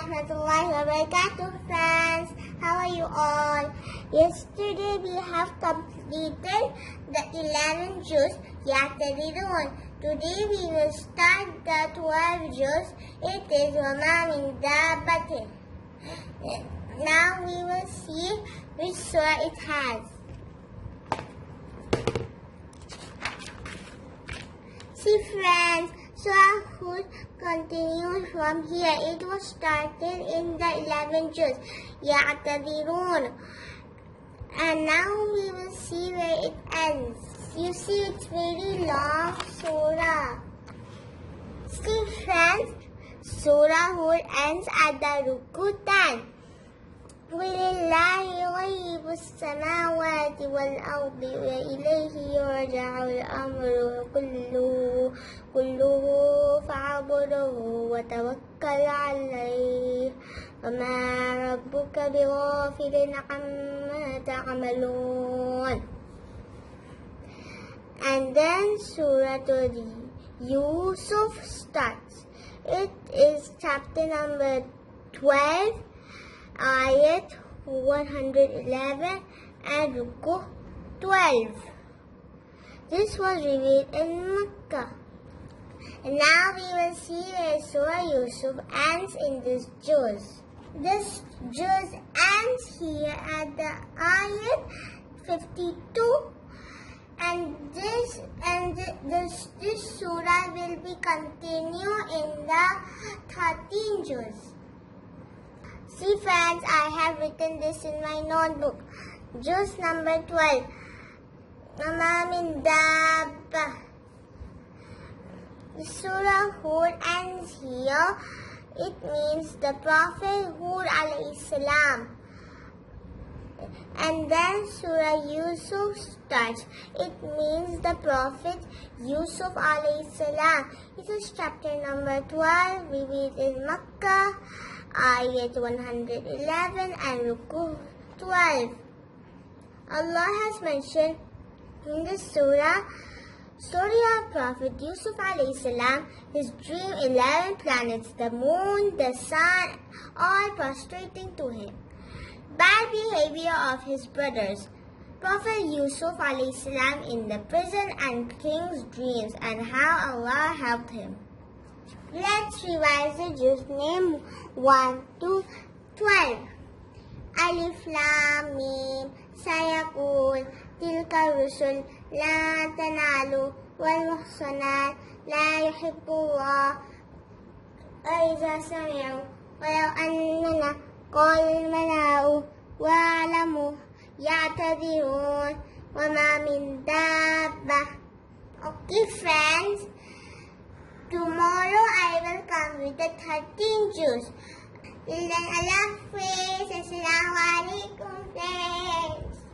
warahmatullahi wabarakatuh, friends. How are you all? Yesterday we have completed the 11 juz, Today we will start the 12 juz. It is Mamin Da'abat. Now we will see which surah it has. See, friends, Surah Hud continues from here. It was started in the 11th juz, and now we will see where it ends. You see, it's very long surah. See, friends, Surah Hud ends at the ruku 10. وَلِلَّهِ غَيْبُ السَّمَاوَاتِ وَالْأَرْضِ وَإِلَيْهِ يُرْجَعُ الْأَمْرُ كُلُّهُ فَاعْبُدْهُ وَتَوَكَّلْ عَلَيْهِ وَمَا رَبُّكَ بِغَافِلٍ عَمَّا تَعْمَلُونَ. And then Surah Yusuf starts. It is chapter number 12, ayat 111 and ruku 12. This was revealed in Makkah. And now we will see where Surah Yusuf ends in this juz. This juz ends here at the ayat 52. And this surah will be continued in the 13th juz. See, friends, I have written this in my notebook. Juz number 12. Mamin Da'abat. The Surah Hud ends here. It means the Prophet Hud alayhi salam. And then Surah Yusuf starts. It means the Prophet Yusuf alayhi salam. It is chapter number 12. We read in Makkah. Ayat 111 and ruku 12. Allah has mentioned in this surah, story of Prophet Yusuf alayhi salam, his dream 11 planets, the moon, the sun, all prostrating to him. Bad behavior of his brothers. Prophet Yusuf alayhi salam in the prison and king's dreams and how Allah helped him. Let's revise the juz name 1 to 12. Alif, laam, meem, sayaqul, tilka rusul, la tanalu, wal muhsanat, la yuhibbullah, وإذا سمعوا ولو أننا قال الملأ وأعلموا يعتذرون وما من دابة. Okay, friends. Tomorrow I will come with the 13th juz. Till then, Allah Hafiz. Assalamu alaikum, friends.